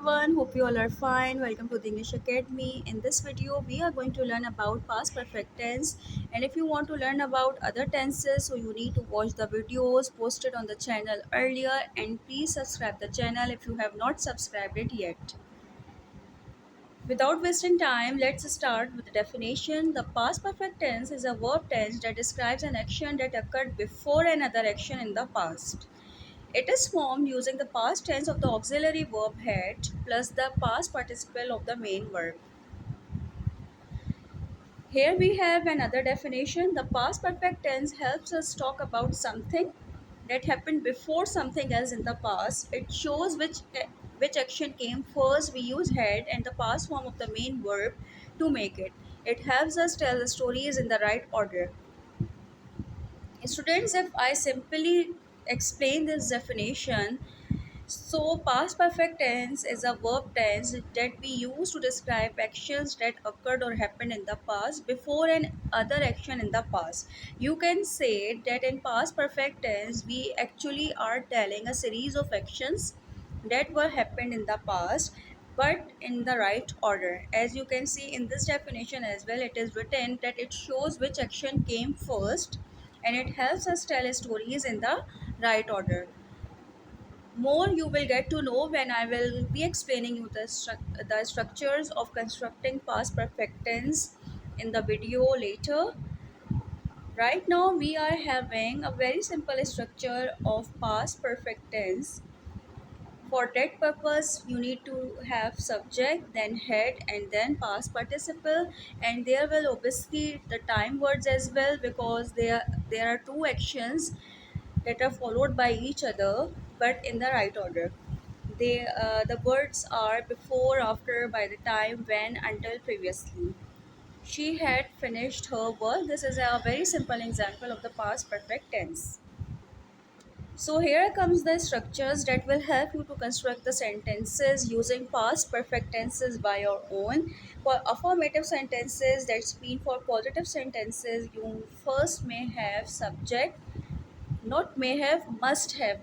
everyone, hope you all are fine. Welcome to the English Academy. In this video, we are going to learn about past perfect tense. And if you want to learn about other tenses, so you need to watch the videos posted on the channel earlier. And please subscribe the channel if you have not subscribed it yet. Without wasting time, let's start with the definition. The past perfect tense is a verb tense that describes an action that occurred before another action in the past. It is formed using the past tense of the auxiliary verb had plus the past participle of the main verb. Here we have another definition. The past perfect tense helps us talk about something that happened before something else in the past. It shows which action came first. We use had and the past form of the main verb to make it. It helps us tell the stories in the right order. Students, if I simply explain this definition, so, past perfect tense is a verb tense that we use to describe actions that occurred or happened in the past before an other action in the past. You can say that in past perfect tense, we actually are telling a series of actions that were happened in the past but in the right order. As you can see in this definition as well, it is written that it shows which action came first and it helps us tell stories in the right order. More you will get to know when I will be explaining you the structures of constructing past perfect tense in the video later. Right now we are having a very simple structure of past perfect tense. For that purpose, you need to have subject, then head, and then past participle. And there will obviously the time words as well, because there are two actions that are followed by each other, but in the right order. The words are before, after, by the time, when, until, previously. She had finished her work. This is a very simple example of the past perfect tense. So here comes the structures that will help you to construct the sentences using past perfect tenses by your own. For affirmative sentences, that's mean for positive sentences, you first may have subject, not may have, must have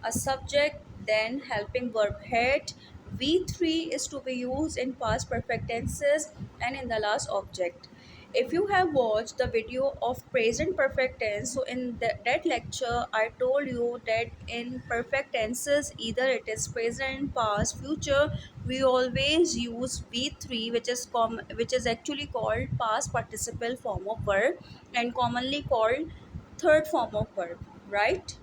a subject, then helping verb had. V3 is to be used in past perfect tenses and in the last object. If you have watched the video of present perfect tense, so in that lecture I told you that in perfect tenses, either it is present, past, future, we always use V3, which is actually called past participle form of verb and commonly called third form of verb, right?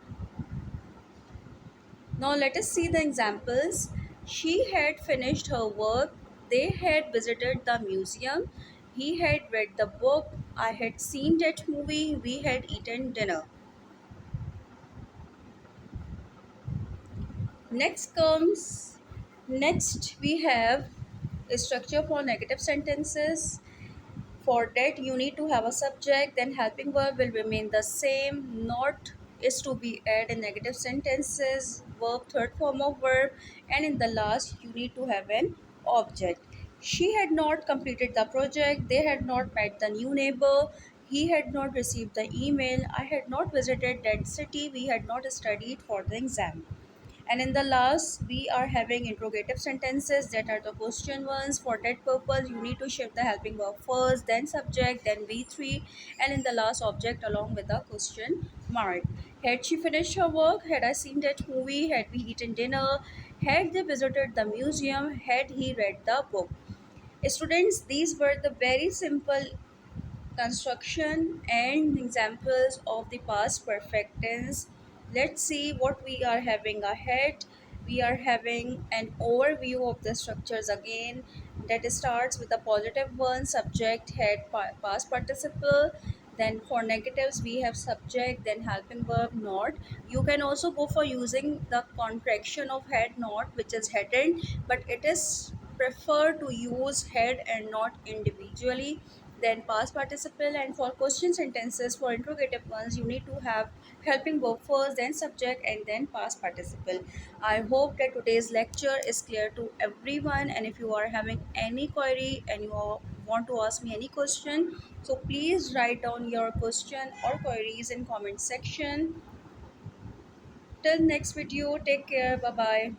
Now let us see the examples. She had finished her work. They had visited the museum. He had read the book. I had seen that movie. We had eaten dinner. Next we have a structure for negative sentences. For that, you need to have a subject, then helping verb will remain the same. Not is to be added in negative sentences, verb, third form of verb, and in the last, you need to have an object. She had not completed the project, they had not met the new neighbor, he had not received the email, I had not visited that city, we had not studied for the exam. And in the last, we are having interrogative sentences that are the question ones. For that purpose, you need to shift the helping verb first, then subject, then V3, and in the last object along with the question mark. Had she finished her work? Had I seen that movie? Had we eaten dinner? Had they visited the museum? Had he read the book? Students, these were the very simple construction and examples of the past perfect tense. Let's see what we are having ahead. We are having an overview of the structures again, that starts with the positive one, subject, head, past participle. Then for negatives we have subject, then helping verb, not. You can also go for using the contraction of head, not, which is headed, but it is preferred to use head and not individually. Then past participle, and for question sentences, for interrogative ones, you need to have helping verb first, then subject, and then past participle. I hope that today's lecture is clear to everyone, and if you are having any query and want to ask me any question, so please write down your question or queries in comment section. Till next video, take care, bye bye.